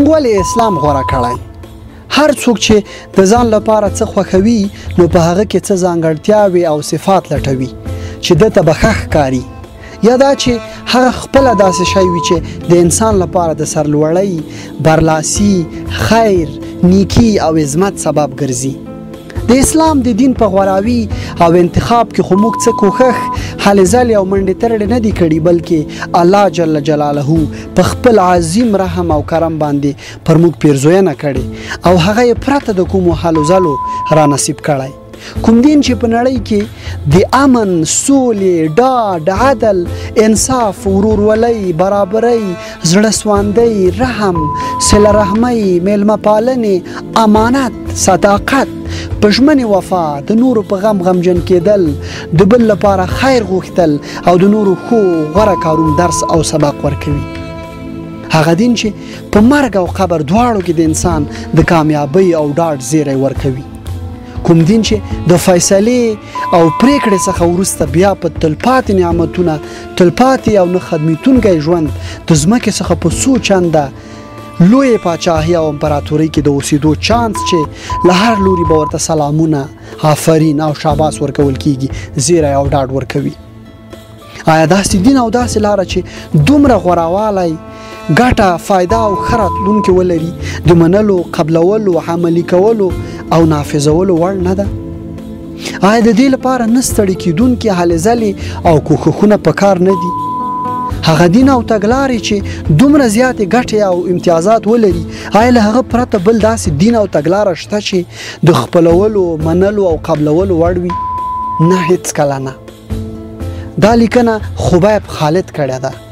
موږ ولې اسلام غوره کړی؟ هر څوک چې د ځان لپاره څه خوښوي نو په هغه کې څه ځانګړتیاوې او صفات لټوي چې دته به ښه ښکاري، یا دا چې هغه خپله داسې شی وي چې د انسان لپاره د سرلوړۍ، برلاسي، خیر، نیکی او عظمت سبب ګرځي. د اسلام د دین په غوراوي او انتخاب کې خو موږ څه کوښښ، هلې ځلې او منډې ترړې نه دي کړي، بلکې الله جل جلاله په خپل عظیم رحم او کرم باندې پر موږ پیرزوینه کړې او هغه یې پرته د کومو هلو ځلو را نصیب کړی. کوم دین چې په نړۍ کې د امن، سولې، ډاډ، عدل، انصاف، ورورولۍ، برابرۍ، زړه سواندۍ، رحم، صله رحمۍ، میلمه پالنې، امانت، صداقت، په ژمنې وفا، د نورو په غم غمجن کېدل، د بل لپاره خیر غوښتل او د نورو ښو غوره کارونو درس او سبق ورکوي. هغه دین چې په مرګ او قبر دواړو کې د انسان د کامیابۍ او ډاډ زیری ورکوي. کوم دین چې د فیصلې او پریکړې څخه وروسته بیا په تلپاتې نعمتونه، تلپاتې او نه ختمیدونکی ژوند د ځمکې څخه په څو چنده لوی پاچاهي او امپراتورۍ کې د اوسېدو چانس چې له هر لوري به ورته سلامونه، آفرین او شاباس ورکول کیږي، زیری او ډاډ ورکوي. آیا داسې دین او داسې لاره چې دومره غوراوالی، ګټه، فایده او ښه راتلونکې ولري د منلو، قبلولو، عملي کولو او نافذولو وړ نه ده؟ آیا د دې لپاره نه ستړي کېدونکي هلې ځلې او کوښښونه په کار نه دي؟ هغه دین او تګلارې چې دومره زیاتې ګټې او امتیازات ولري، آیا له هغه پرته بل داسې دین او تګلاره شته چې د خپلولو، منلو او قبلولو وړ وي؟ نه، هیڅکله نه. دا لیکنه خبیب خالد کړې ده.